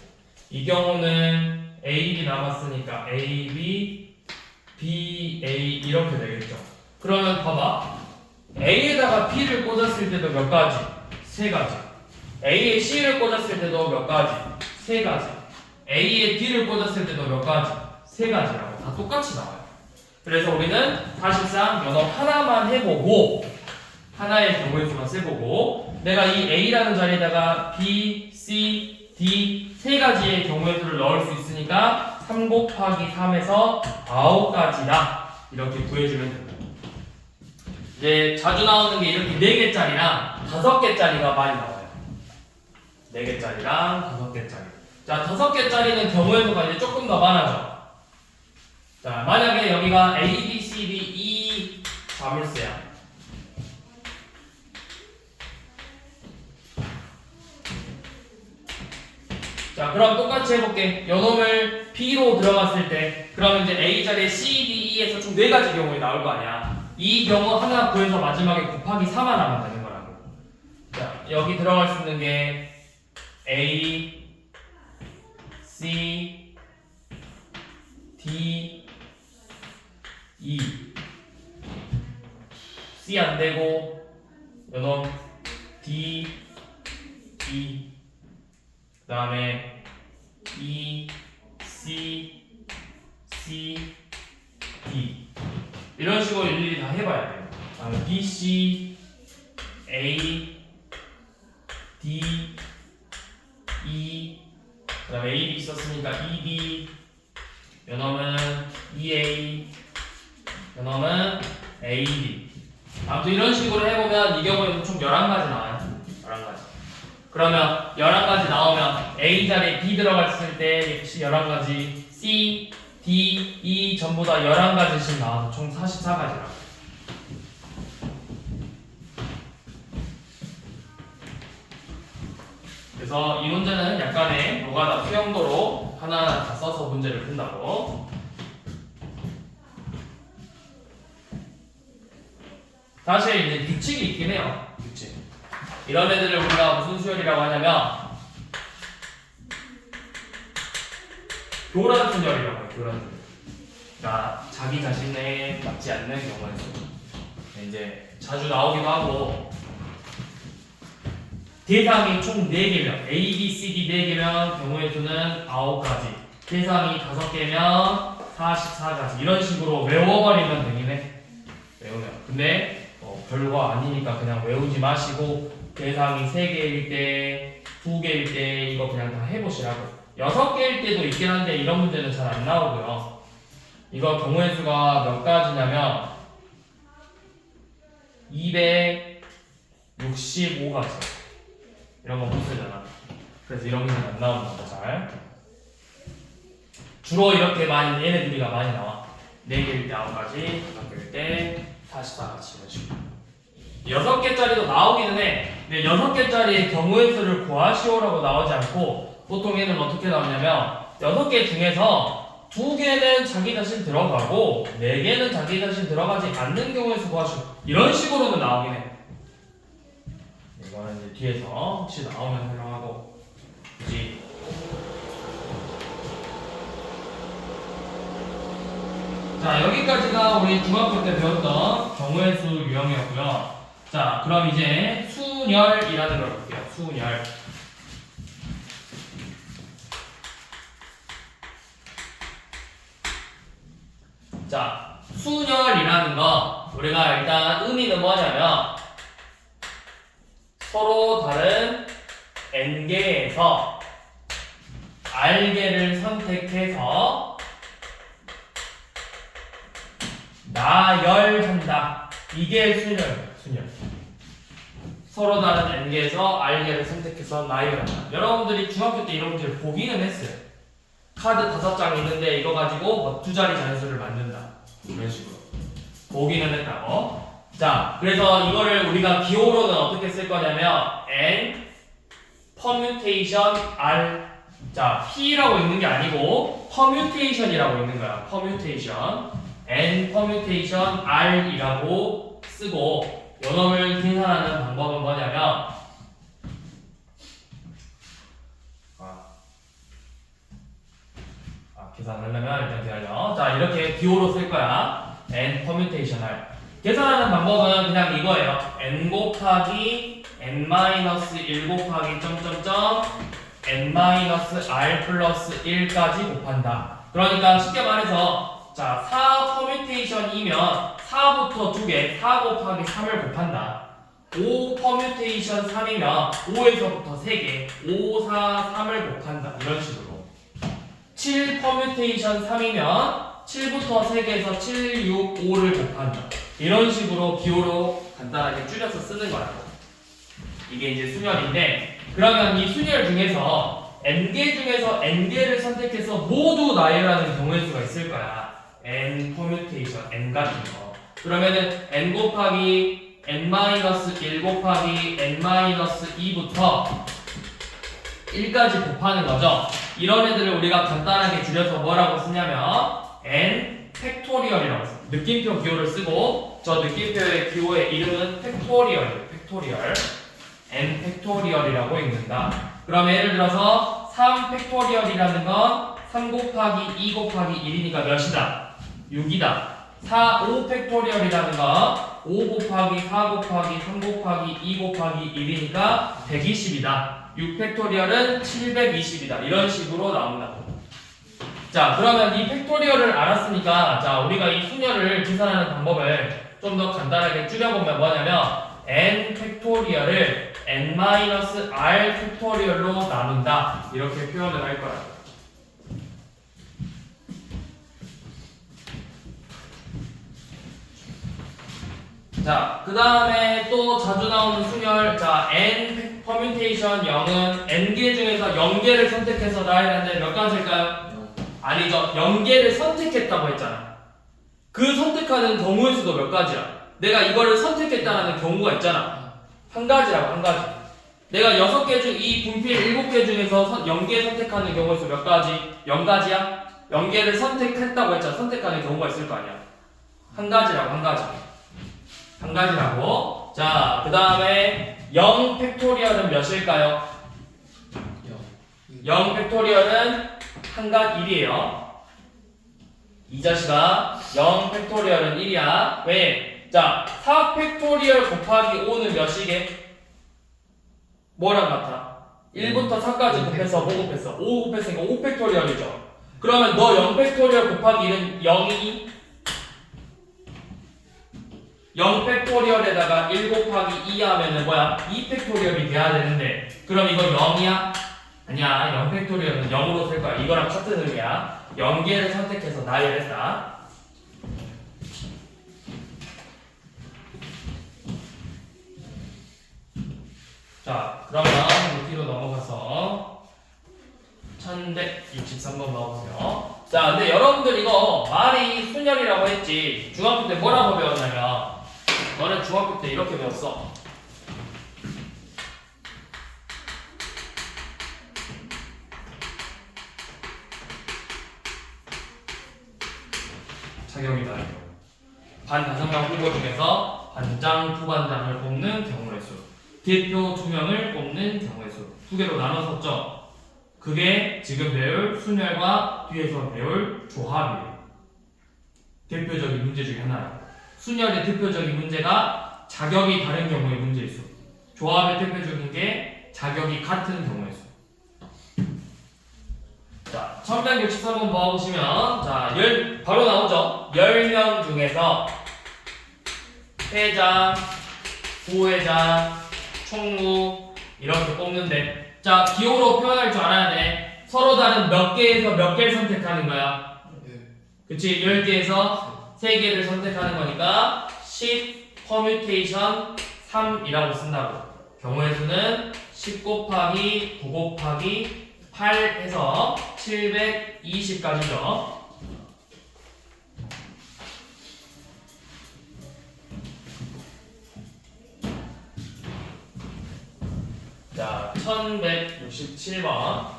이 경우는 A, B 남았으니까 A, B, B, A 이렇게 되겠죠. 그러면 봐봐. A에다가 B를 꽂았을 때도 몇 가지? 세 가지. A에 C를 꽂았을 때도 몇 가지? 세 가지. A에 D를 꽂았을 때도 몇 가지? 세 가지라고 다 똑같이 나와요. 그래서 우리는 사실상 연어 하나만 해보고 하나의 경우의 수만 세보고 내가 이 A라는 자리에다가 B, C, D 세 가지의 경우의 수를 넣을 수 있으니까 3 곱하기 3에서 9가지다 이렇게 구해주면 됩니다. 이제 자주 나오는 게 이렇게 4개짜리랑 5개짜리가 많이 나와요. 4개짜리랑 5개짜리. 자, 5개짜리는 경우의 수가 이제 조금 더 많아져. 자, 만약에 여기가 A, B, C, D, E 자물쇠야. 자, 그럼 똑같이 해볼게. 요놈을 B로 들어갔을 때, 그러면 이제 A 자리에 C, D, E에서 총 4가지 경우에 나올 거 아니야. 이 경우 하나 구해서 마지막에 곱하기 4만 하면 되는 거라고. 자, 여기 들어갈 수 있는 게 A, C, D, E. C 안 되고, 요놈 D, E. 그 다음에 E, C, C, D 이런 식으로 일일이 다 해봐야 돼요. B, C, A, 있으니까 2b, 요놈은 2a, 요놈은 ab. 아무튼 이런 식으로 해보면 이 경우에는 총 11가지 나와요. 11가지. 그러면 11가지 나오면 A 자리에 B 들어갔을 때 역시 11가지, C, D, E 전부 다 11가지씩 나와서 총 44가지라고. 그래서 이 문제는 약간의 노가다 수용도로 하나하나 다 써서 문제를 푼다고. 사실 이제 규칙이 있긴 해요. 규칙. 이런 애들을 우리가 무슨 수열이라고 하냐면 교란 순열이라고 해요. 교란 순열. 그러니까 자기 자신에 맞지 않는 경우에서 이제 자주 나오기도 하고 대상이 총 4개면 A, B, C, D 4개면 경우의 수는 9가지, 대상이 5개면 44가지 이런 식으로 외워버리면 되긴 해. 외우면. 근데 별거 아니니까 그냥 외우지 마시고 대상이 3개일 때, 2개일 때 이거 그냥 다 해보시라고. 6개일 때도 있긴 한데 이런 문제는 잘 안 나오고요. 이거 경우의 수가 몇 가지냐면 265가지. 이런 거 못 쓰잖아. 그래서 이런 문제는 안 나오는 거다 잘. 주로 이렇게 많이 얘네들이가 많이 나와. 4개일 때 9가지, 5개일 때 44가지 이런 식으로. 6개짜리도 나오기는 해. 근데 6개짜리의 경우의 수를 구하시오라고 나오지 않고 보통 얘는 어떻게 나오냐면 6개 중에서 2개는 자기 자신 들어가고 4개는 자기 자신 들어가지 않는 경우의 수 구하시오. 이런 식으로는 나오긴 해. 이거는 이제 뒤에서 혹시 나오면 설명하고. 그치? 자, 여기까지가 우리 중학교 때 배웠던 경우의 수 유형이었고요. 자, 그럼 이제 순열이라는 걸 볼게요. 순열. 자, 순열이라는 거 우리가 일단 의미는 뭐냐면 서로 다른 n개에서 r개를 선택해서 나열한다. 이게 순열이에요. 순열. 서로 다른 n개에서 r개를 선택해서 나열한다. 여러분들이 중학교 때 이런 문제를 보기는 했어요. 카드 5장 있는데 이거 가지고 뭐 2자리 자연수를 만든다. 이런 식으로 보기는 했다고. 자, 그래서 이거를 우리가 기호로는 어떻게 쓸 거냐면 n permutation r. 자, p라고 있는 게 아니고 permutation이라고 있는 거야. permutation. n permutation r이라고 쓰고 요놈을 계산하는 방법은 뭐냐면 계산하려면 일단 기다려. 자, 이렇게 기호로 쓸 거야. n permutation r. 계산하는 방법은 그냥 이거예요. n 곱하기 n-1 곱하기 점점점 n-r 플러스 1까지 곱한다. 그러니까 쉽게 말해서 자, 4 퍼뮤테이션이면 4부터 2개, 4 곱하기 3을 곱한다. 5 퍼뮤테이션 3이면 5에서부터 3개, 5, 4, 3을 곱한다. 이런 식으로. 7 퍼뮤테이션 3이면 7부터 3개에서 7, 6, 5를 곱한다. 이런 식으로 기호로 간단하게 줄여서 쓰는 거라고. 이게 이제 순열인데, 그러면 이 순열 중에서 n개 중에서 n개를 선택해서 모두 나열하는 경우의 수가 있을 거야. n 퍼뮤테이션, n 같은 거. 그러면은 n 곱하기 n-1 곱하기 n-2부터 1까지 곱하는 거죠. 이런 애들을 우리가 간단하게 줄여서 뭐라고 쓰냐면 n 팩토리얼이라고 써. 느낌표 기호를 쓰고 저 느낌표의 기호의 이름은 팩토리얼이에요. 팩토리얼. n 팩토리얼이라고 읽는다. 그럼 예를 들어서 3 팩토리얼이라는 건 3 곱하기 2 곱하기 1이니까 몇이다? 6이다. 4, 5 팩토리얼이라는 건 5 곱하기 4 곱하기 3 곱하기 2 곱하기 1이니까 120이다. 6 팩토리얼은 720이다. 이런 식으로 나온다. 자, 그러면 이 팩토리얼을 알았으니까 자, 우리가 이 순열을 계산하는 방법을 좀 더 간단하게 줄여보면 뭐냐면 n 팩토리얼을 n-r 팩토리얼로 나눈다. 이렇게 표현을 할 거야. 자, 그 다음에 또 자주 나오는 순열. 자, n 퍼뮤테이션 0은 n개 중에서 0개를 선택해서 나열하는데 몇 가지일까요? 아니죠. 0개를 선택했다고 했잖아. 그 선택하는 경우의 수도 몇 가지야? 내가 이거를 선택했다는 경우가 있잖아. 한 가지라고, 한 가지. 내가 6개 중, 이 분필 7개 중에서 0개 선택하는 경우의 수 몇 가지? 0가지야? 0개를 선택했다고 했잖아. 선택하는 경우가 있을 거 아니야. 한 가지라고, 한 가지. 한 가지라고. 자, 그 다음에 0 팩토리얼은 몇일까요? 0 팩토리얼은 한가 1이에요. 이 자식아, 0 팩토리얼은 1이야. 왜? 자, 4 팩토리얼 곱하기 5는 몇이게? 뭐랑 같아? 1부터 4까지 곱해서 뭐 곱했어? 5 곱했으니까 5 팩토리얼이죠. 그러면 너 0 팩토리얼 곱하기 1은 0이니? 0 팩토리얼에다가 1 곱하기 2 하면은 뭐야? 2 팩토리얼이 돼야 되는데 그럼 이거 0이야? 아니야. 0 팩토리얼은 0으로 쓸 거야. 이거랑 같은 의미야. 0개를 선택해서 나열했다. 자, 그러면 뒤로 넘어가서 1163번 봐보세요. 자, 근데 여러분들 이거 말이 순열이라고 했지 중학교 때 뭐라고 배웠냐면 너는 중학교 때 이렇게 배웠어. 자격이 다른 경우. 반 5명 후보 중에서 반장, 부반장을 뽑는 경우의 수. 대표 2명을 뽑는 경우의 수. 두 개로 나눴었죠. 그게 지금 배울 순열과 뒤에서 배울 조합이에요. 대표적인 문제 중에 하나예요. 순열의 대표적인 문제가 자격이 다른 경우의 문제일 수. 조합의 대표적인 게 자격이 같은 경우의 수. 자, 1163번 봐보시면 자, 바로 나오죠. 10명 중에서 회장, 부회장, 총무 이렇게 뽑는데 자, 기호로 표현할 줄 알아야 돼. 서로 다른 몇 개에서 몇 개를 선택하는 거야. 그치? 10개에서 3개를 선택하는 거니까 10 퍼뮤테이션 3이라고 쓴다고. 경우의 수는 10 곱하기 9 곱하기 8 해서 720까지죠. 자, 1167번.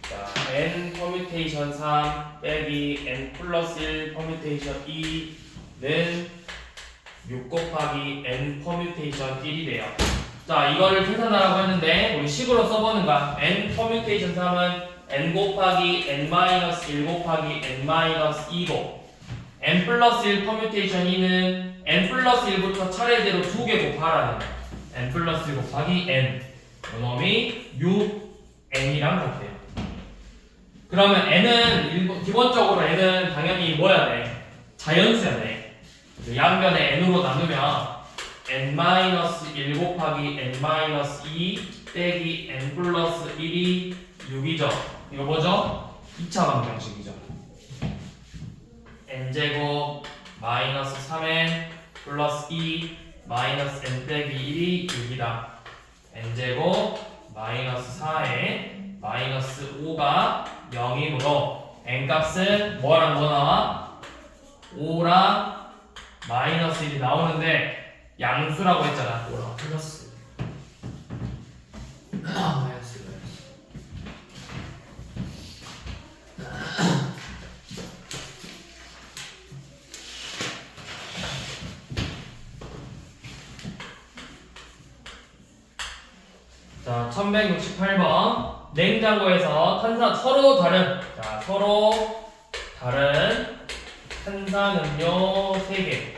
자, n 퍼뮤테이션 3 빼기 n 플러스 1 퍼뮤테이션 2는 6 곱하기 n 퍼뮤테이션 1이래요. 자, 이거를 계산하라고 했는데 우리 식으로 써보는 거야. n 퍼뮤테이션 3은 n 곱하기 n 마이너스 1 곱하기 n 마이너스 2고 n 플러스 1 퍼뮤테이션 2는 n 플러스 1부터 차례대로 2개 곱하라는 거야. n 플러스 1 곱하기 n 요놈이 6n이랑 같아요. 그러면 n은 기본적으로 n은 당연히 뭐야 돼? 자연수야 돼. 양변에 n으로 나누면 n-1 곱하기 n-2 빼기 n 플러스 1이 6이죠. 이거 뭐죠? 2차 방정식이죠. n제곱 마이너스 3n 플러스 2 마이너스 n 빼기 1이 6이다. n제곱 마이너스 4n 마이너스 5가 0이므로 n 값은 뭐랑 뭐 나와? 5랑 마이너스 1이 나오는데 양수라고 했잖아. 5랑 플러스 마이너스. 자, 1168번. 냉장고에서 서로 다른 탄산음료 3개.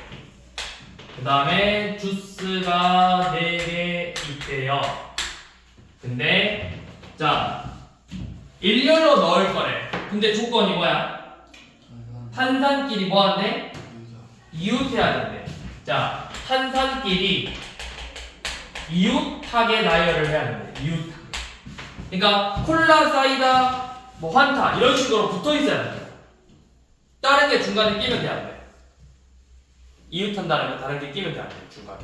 그 다음에 주스가 4개 있대요. 근데 자, 일렬로 넣을 거래. 근데 조건이 뭐야? 탄산끼리 뭐 한대? 이웃해야 된대. 자, 탄산끼리 이웃하게 나열을 해야 된대. 이웃하게. 그러니까 콜라, 사이다, 뭐 환타 이런 식으로 붙어 있어야 돼요. 다른 게 중간에 끼면 돼, 안 돼? 이웃한다는 거 다른 게 끼면 돼, 안 돼? 중간에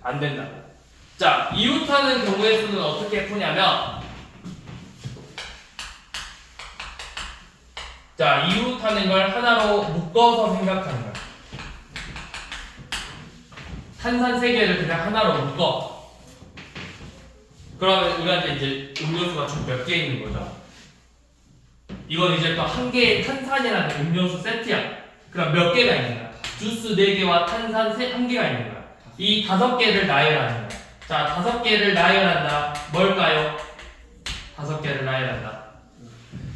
안 된다고. 자, 이웃하는 경우의 수는 어떻게 푸냐면, 자, 이웃하는 걸 하나로 묶어서 생각하는 거야. 탄산 3개를 그냥 하나로 묶어. 그러면 우리한테 이제 음료수가 총 몇 개 있는 거죠? 이건 이제 또 한 개의 탄산이라는 음료수 세트야. 그럼 몇 개가 있는 거야? 주스 4개와 탄산 1개가 있는 거야. 이 5개를 나열하는 거야. 자, 5개를 나열한다. 뭘까요? 5개를 나열한다.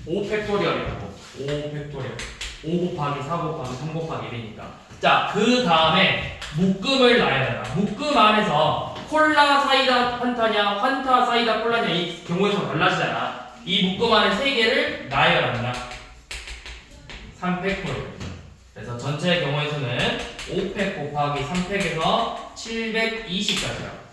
5팩토리얼이라고. 5팩토리얼. 5 곱하기 4 곱하기 3 곱하기 1이니까. 자, 그 다음에 묶음을 나열한다. 묶음 안에서 콜라 사이다 환타냐, 환타 사이다 콜라냐 이 경우에서 달라지잖아. 이 묶음 안에 3개를 나열한다. 3팩토리얼. 그래서 전체 경우에서는 5팩 곱하기 3팩에서 720까지야.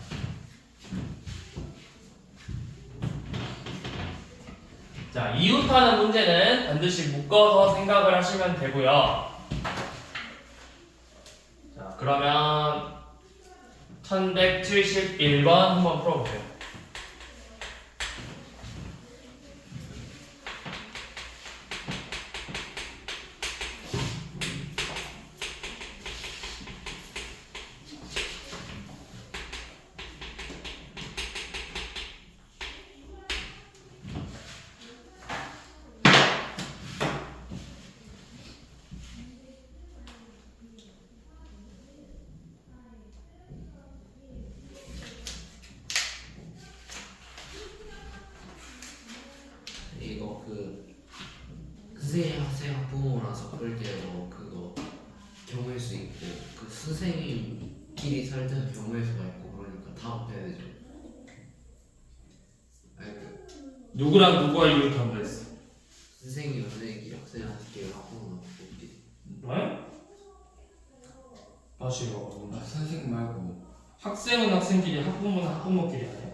자, 이웃하는 문제는 반드시 묶어서 생각을 하시면 되고요. 자, 그러면 1171번 한번 풀어보세요. 이거 선생님 학생 학부모랑 섞을 때도 그거 경우의 수 있고 그 선생님끼리 살던 경우의 수가 있고 그러니까 다 합해야 되죠. 아니 누구랑 누구가 이웃한다 했어? 선생님끼리 학생끼리 학부모랑 학부모끼리. 왜? 다시 읽어봐. 선생님 말고 학생은 학생끼리, 학부모는 학부모끼리 아니야?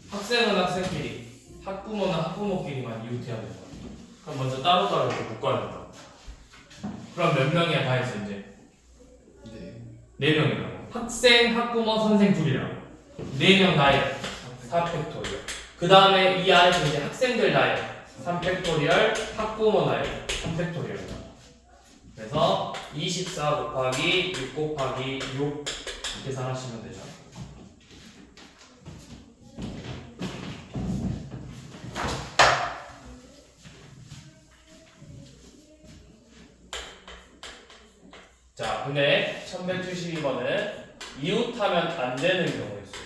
학생은 학생끼리, 학부모는 학부모끼리만 이웃해야 되는 거야. 그럼 먼저 따로따로 이렇게 묶어야 된다. 그럼 몇 명이야 반에서 이제? 네 4명이라고. 학생, 학부모, 선생 둘이라고. 4명 나열 4팩토리얼. 그 다음에 이 안에서 이제 학생들 나열 3팩토리얼, 학부모 나열 3팩토리얼. 그래서 24 곱하기 6 곱하기 6 계산하시면 되죠. 자, 근데 1172번은 이웃하면 안 되는 경우가 있어요.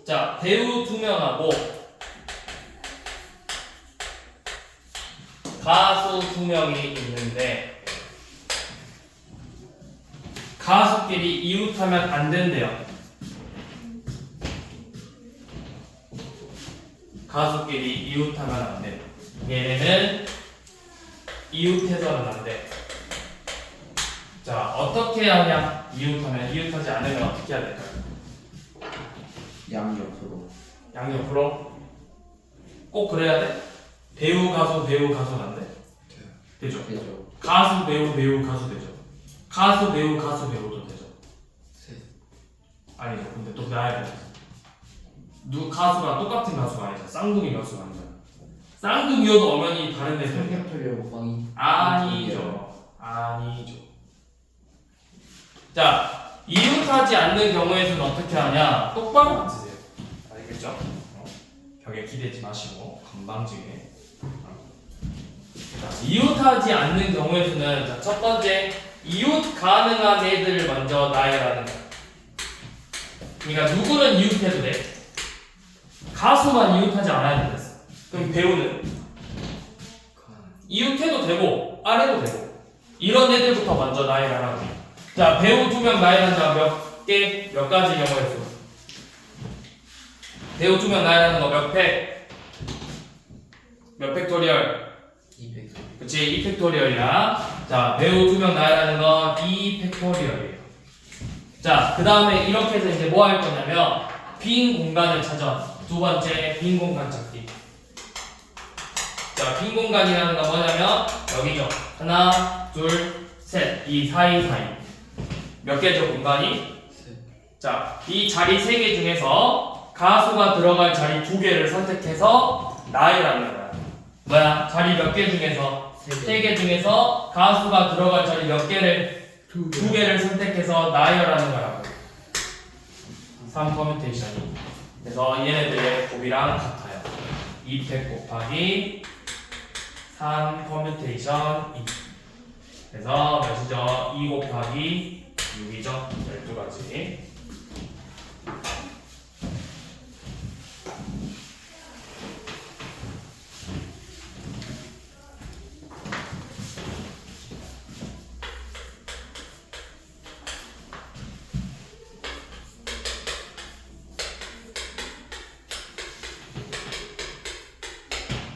자, 배우 2명하고 가수 2명이 있는데 가수끼리 이웃하면 안 된대요. 가수끼리 이웃하면 안 돼. 얘네는 이웃해서는 안 돼. 자, 어떻게 하냐? 이웃하지 않으면 어떻게 해야 될까요? 양옆으로. 양옆으로? 꼭 그래야 돼? 배우 가수는 안 돼? 되죠? 되죠. 가수 배우 가수 되죠? 가수 배우도 되죠? 셋. 아니죠. 근데 또 나야 돼. 가수가 똑같은 가수가 아니잖아. 쌍둥이 가수가 아니잖아. 쌍둥이여도 엄연히 다른 데서 팩토리얼 곱하기. 아니죠. 자, 이웃하지 않는 경우에는 어떻게 하냐? 똑바로 앉으세요. 알겠죠? 벽에 기대지 마시고 건방지게. 자, 이웃하지 않는 경우에는 자, 첫 번째 이웃 가능한 애들을 먼저 나열하는 거야. 그러니까 누구는 이웃해도 돼. 가수만 이웃하지 않아야 된다. 그럼 배우는 이웃해도 되고 안 해도 되고 이런 애들부터 먼저 나열하라고. 자, 배우 2명 나열한다. 몇 가지 경우에 수. 배우 2명 나열하는 거 몇 팩? 몇 팩토리얼? 200. 그치, 2팩토리얼이야. 자, 배우 2명 나열하는 건 2팩토리얼이에요. 자, 그 다음에 이렇게 해서 이제 뭐 할 거냐면 빈 공간을 찾아. 두 번째 빈 공간 찾기. 자, 빈 공간이라는 건 뭐냐면 여기죠. 하나, 둘, 셋. 이 사이사이. 몇 개죠, 공간이? 자, 이 자리 3개 중에서 가수가 들어갈 자리 2개를 선택해서 나열하는 거야. 뭐야? 자리 몇 개 중에서 3개 중에서 가수가 들어갈 자리 몇 개를 2개를 선택해서 나열하는 거라고. 3 커뮤테이션이. 그래서 얘네들의 곱이랑 같아요. 2팩 곱하기 3 커뮤테이션 2. 그래서 몇이죠? 2 곱하기 6이죠? 12가지.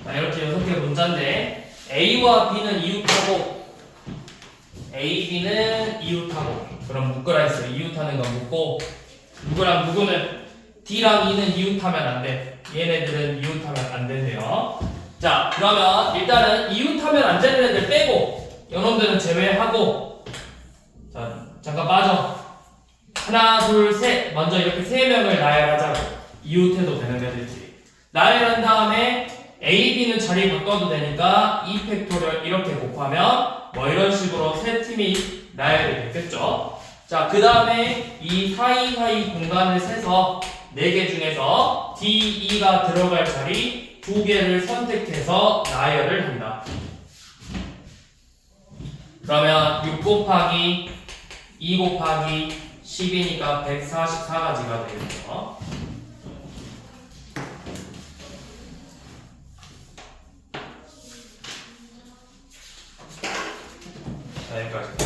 자, 이렇게 6개 문자인데 A와 B는 이웃하고 A, B는 이웃하고 그럼 묶으라 했어요. 이웃하는 건 묶고 누구랑 누구는 D랑 E는 이웃하면 안 돼. 얘네들은 이웃하면 안 되세요. 자, 그러면 일단은 이웃하면 안 되는 애들 빼고 이놈들은 제외하고 자, 잠깐 빠져. 하나, 둘, 셋. 먼저 이렇게 3명을 나열하자고. 이웃해도 되는 애들끼리. 나열한 다음에 A, B는 자리 바꿔도 되니까 2팩토리얼 이렇게 곱하면 뭐 이런 식으로 세 팀이 나열이 됐겠죠. 자, 그 다음에 이 사이사이 공간을 세서 4개 중에서 D, E가 들어갈 자리 2개를 선택해서 나열을 한다. 그러면 6 곱하기 2 곱하기 10이니까 144가지가 되겠죠. 자, 여기까지.